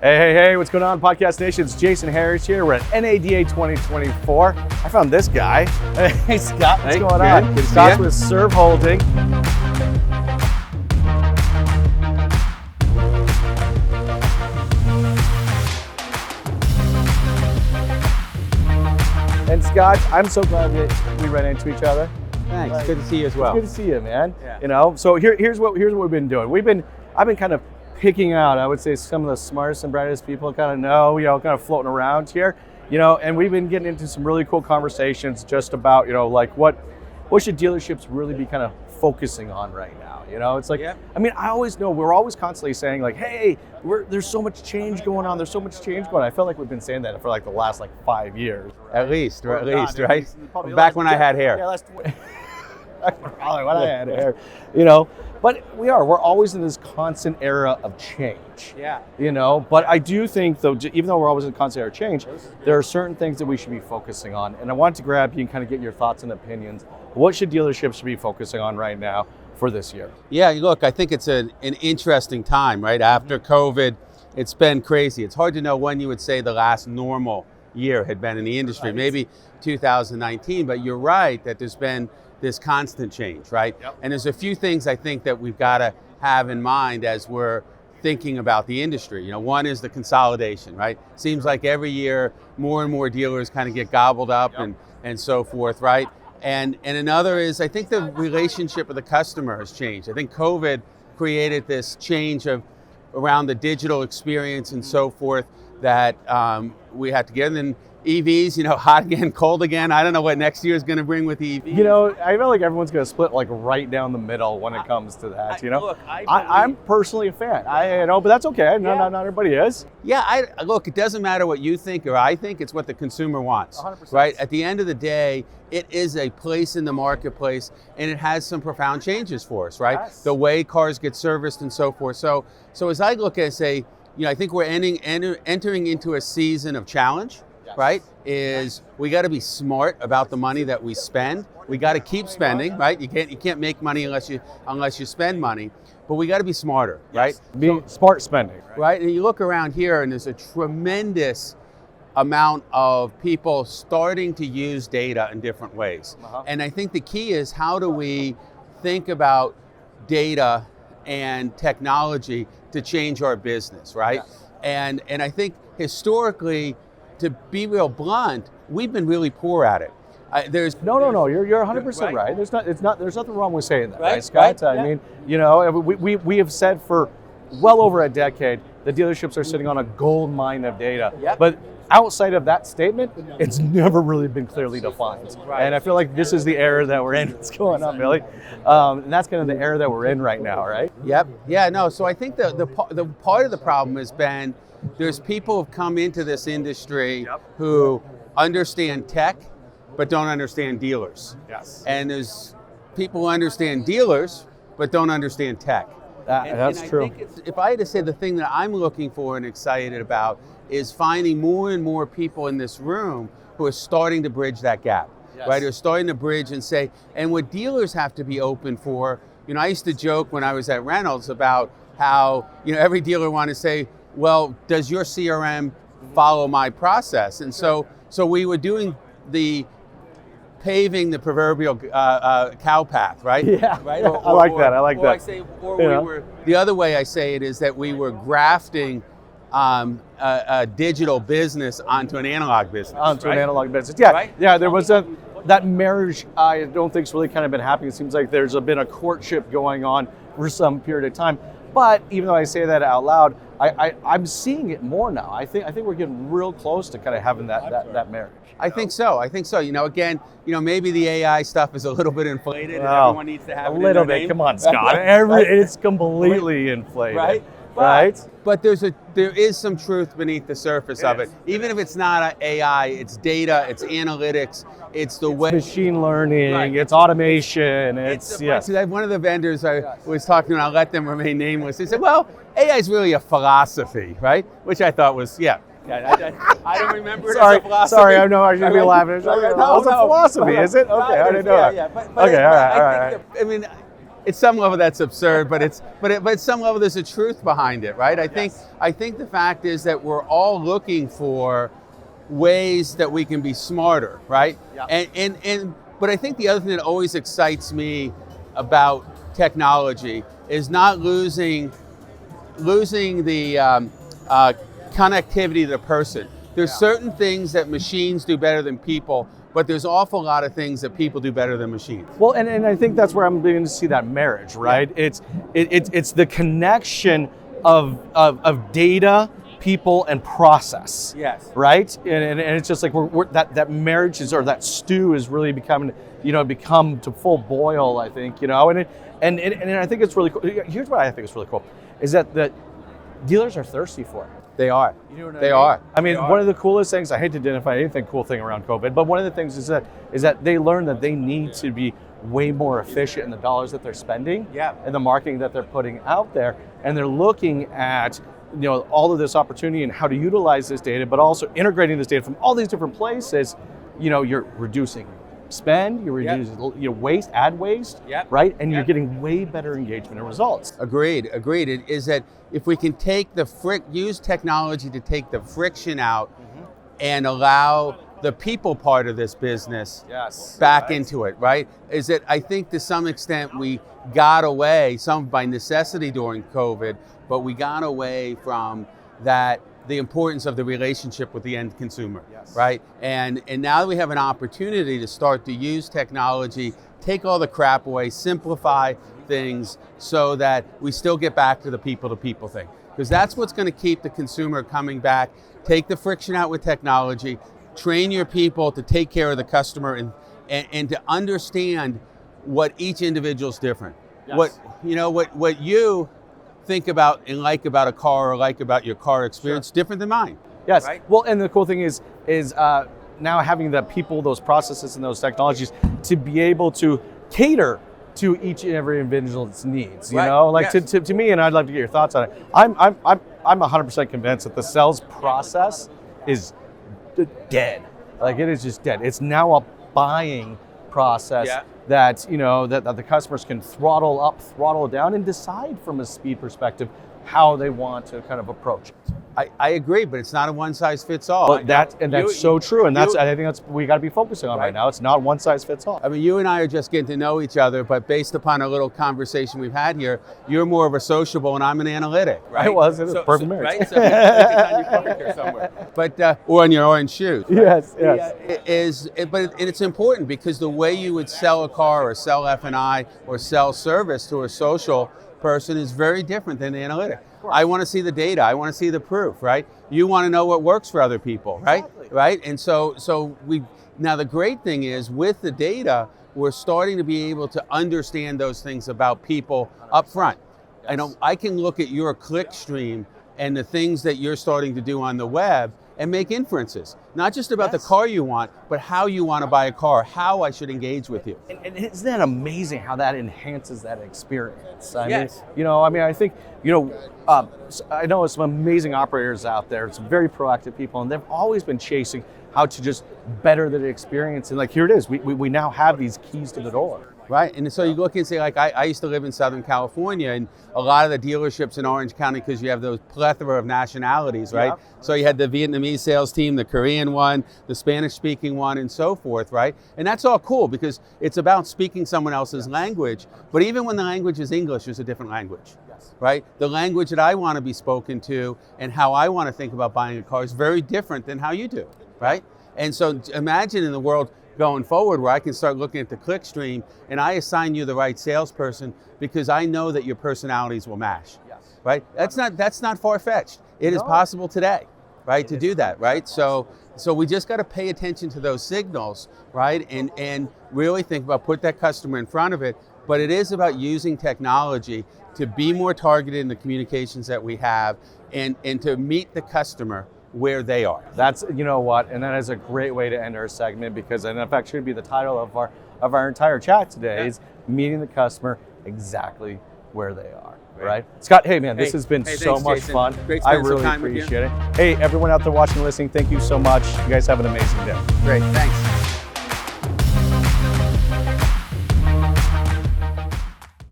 Hey, what's going on, Podcast Nation? It's Jason Harris here. We're at NADA 2024. I found this guy. Hey, Scott, what's going on? Good Scott's with Serve Holding. And Scott, I'm so glad that we ran into each other. Thanks. Good to see you as well. It's good to see you, man. Yeah. You know, so here's what we've been doing. I've been kind of picking out, I would say, some of the smartest and brightest people kind of floating around here, and we've been getting into some really cool conversations just about, like what should dealerships really be kind of focusing on right now? It's like, I mean, I always know we're always constantly saying like, hey, there's so much change going on. There's so much change going on. I felt like we've been saying that for like the last 5 years. At least, right? Back when I had hair. Yeah, probably when I had hair, But we're always in this constant era of change. Yeah. But I do think, though, even though we're always in a constant era of change, there are certain things that we should be focusing on. And I want to grab you and kind of get your thoughts and opinions. What should dealerships be focusing on right now for this year? Yeah, look, I think it's an interesting time, right? After COVID, it's been crazy. It's hard to know when you would say the last normal year had been in the industry, maybe 2019, but you're right that there's been this constant change, right? Yep. And there's a few things I think that we've got to have in mind as we're thinking about the industry. One is the consolidation, right? Seems like every year more and more dealers kind of get gobbled up and so forth, right? And another is, I think the relationship with the customer has changed. I think COVID created this change around the digital experience and so forth that we had to get. And then EVs, hot again, cold again. I don't know what next year is going to bring with EVs. I feel like everyone's going to split right down the middle when it comes to that. Look, I'm personally a fan. But that's okay. Not everybody is. Yeah, look, it doesn't matter what you think or I think. It's what the consumer wants, 100%. right? At the end of the day, it is a place in the marketplace, and it has some profound changes for us, right? Yes. The way cars get serviced and so forth. So as I look at it and say, I think we're entering into a season of challenge. Right? We got to be smart about the money that we spend. We got to keep spending, right? You can't make money unless you spend money. But we got to be smarter, right? Be smart spending, right? And you look around here, and there's a tremendous amount of people starting to use data in different ways. And I think the key is, how do we think about data and technology to change our business, right? Yes. And I think historically, to be real blunt, we've been really poor at it. No. You're 100% right. There's nothing wrong with saying that, right, Scott? Right? I mean, we have said for well over a decade the dealerships are sitting on a gold mine of data. Yep. But outside of that statement, it's never really been clearly defined. Right. And I feel like this is the era that we're in. What's going on, Billy? And that's kind of the era that we're in right now, right? Yep. Yeah. No. So I think the part of the problem has been, there's people who've come into this industry who understand tech, but don't understand dealers. Yes. And there's people who understand dealers, but don't understand tech. That's true. I think if I had to say, the thing that I'm looking for and excited about is finding more and more people in this room who are starting to bridge that gap, right? Who are starting to bridge and say, and what dealers have to be open for. I used to joke when I was at Reynolds about how, every dealer wanted to say, well, does your CRM follow my process? And so we were doing paving the proverbial cow path, right? Yeah, right. I like that. The other way I say it is that we were grafting a digital business onto an analog business. An analog business. Yeah, right? Yeah. There was that marriage. I don't think's really kind of been happening. It seems like there's been a courtship going on for some period of time. But even though I say that out loud, I'm seeing it more now. I think we're getting real close to kind of having that marriage. I think so. Again, maybe the AI stuff is a little bit inflated, and everyone needs to have a little bit. name. Come on, Scott. It's completely inflated. Right. But there is some truth beneath the surface of it. Even if it's not AI, it's data, it's analytics, it's machine learning, it's automation, yes. One of the vendors I was talking to, I'll let them remain nameless, they said, well, AI is really a philosophy, right? Which I thought was, I don't remember it as a philosophy. Sorry, I know I should be laughing. It's a philosophy, is it? Okay, I didn't know that. Okay, all right. it's some level that's absurd, but at some level there's a truth behind it, right? I think the fact is that we're all looking for ways that we can be smarter, right? Yeah. But I think the other thing that always excites me about technology is not losing the connectivity to the person. There's certain things that machines do better than people, but there's an awful lot of things that people do better than machines. Well, and I think that's where I'm beginning to see that marriage, right? Yeah. It's the connection of data, people, and process. Yes. Right? And it's just like that marriage is, or that stew is really become to full boil, I think, and I think it's really cool. Here's what I think is really cool, is that the dealers are thirsty for it. They are. You know what they are. I mean, one of the coolest things, I hate to identify anything cool thing around COVID, but one of the things is that they learn that they need to be way more efficient in the dollars that they're spending, and the marketing that they're putting out there, and they're looking at all of this opportunity and how to utilize this data, but also integrating this data from all these different places. You're reducing spend, you're reducing waste, ad waste, right? And you're getting way better engagement and results. Agreed. It is that if we can take use technology to take the friction out and allow the people part of this business back into it, right? Is that I think to some extent we got away, some by necessity during COVID, but we got away from that, the importance of the relationship with the end consumer, right? And now that we have an opportunity to start to use technology, take all the crap away, simplify things so that we still get back to the people-to-people thing. Because that's what's going to keep the consumer coming back. Take the friction out with technology, train your people to take care of the customer and to understand what each individual is different. What you think about and like about a car or like about your car experience different than mine. Yes. Right? Well, and the cool thing is now having the people, those processes, and those technologies to be able to cater to each and every individual's needs. To me, and I'd love to get your thoughts on it. I'm 100% convinced that the sales process is dead. Like, it is just dead. It's now a buying process that that the customers can throttle up, throttle down, and decide from a speed perspective how they want to kind of approach it. I agree, but it's not a one size fits all. Well, that's so true, and I think that's what we got to be focusing on right now. It's not one size fits all. I mean, you and I are just getting to know each other, but based upon a little conversation we've had here, you're more of a sociable and I'm an analytic, right? It was a perfect marriage. Right? So it's on your pocket or somewhere. But or on your orange shoes. Right? Yes. But it's important because the way you would sell a car or sell F&I or sell service to a social person is very different than the analytic. I want to see the data. I want to see the proof, right? You want to know what works for other people, right? Exactly. Right? And so now the great thing is with the data, we're starting to be able to understand those things about people up front. I can look at your click stream and the things that you're starting to do on the web and make inferences, not just about the car you want, but how you want to buy a car, how I should engage with you. And isn't that amazing how that enhances that experience? I mean, I think, I know some amazing operators out there, some very proactive people, and they've always been chasing how to just better the experience. And like, here it is, we now have these keys to the door. Right, and so you look and say, like, I used to live in Southern California, and a lot of the dealerships in Orange County, because you have those plethora of nationalities, right? Yep. So you had the Vietnamese sales team, the Korean one, the Spanish-speaking one, and so forth, right? And that's all cool because it's about speaking someone else's language, but even when the language is English, there's a different language, right? The language that I want to be spoken to and how I want to think about buying a car is very different than how you do, right? And so imagine in the world going forward where I can start looking at the click stream and I assign you the right salesperson because I know that your personalities will match, right? That's not far-fetched. It is possible today, right, to do that, right? So we just got to pay attention to those signals, right, and really think about put that customer in front of it. But it is about using technology to be more targeted in the communications that we have and to meet the customer where they are. That's, and that is a great way to end our segment because, and in fact, should be the title of our entire chat today is meeting the customer exactly where they are, right? Scott, hey man, this has been so much fun. Great I really appreciate it. Hey, everyone out there watching and listening, thank you so much. You guys have an amazing day. Great, thanks.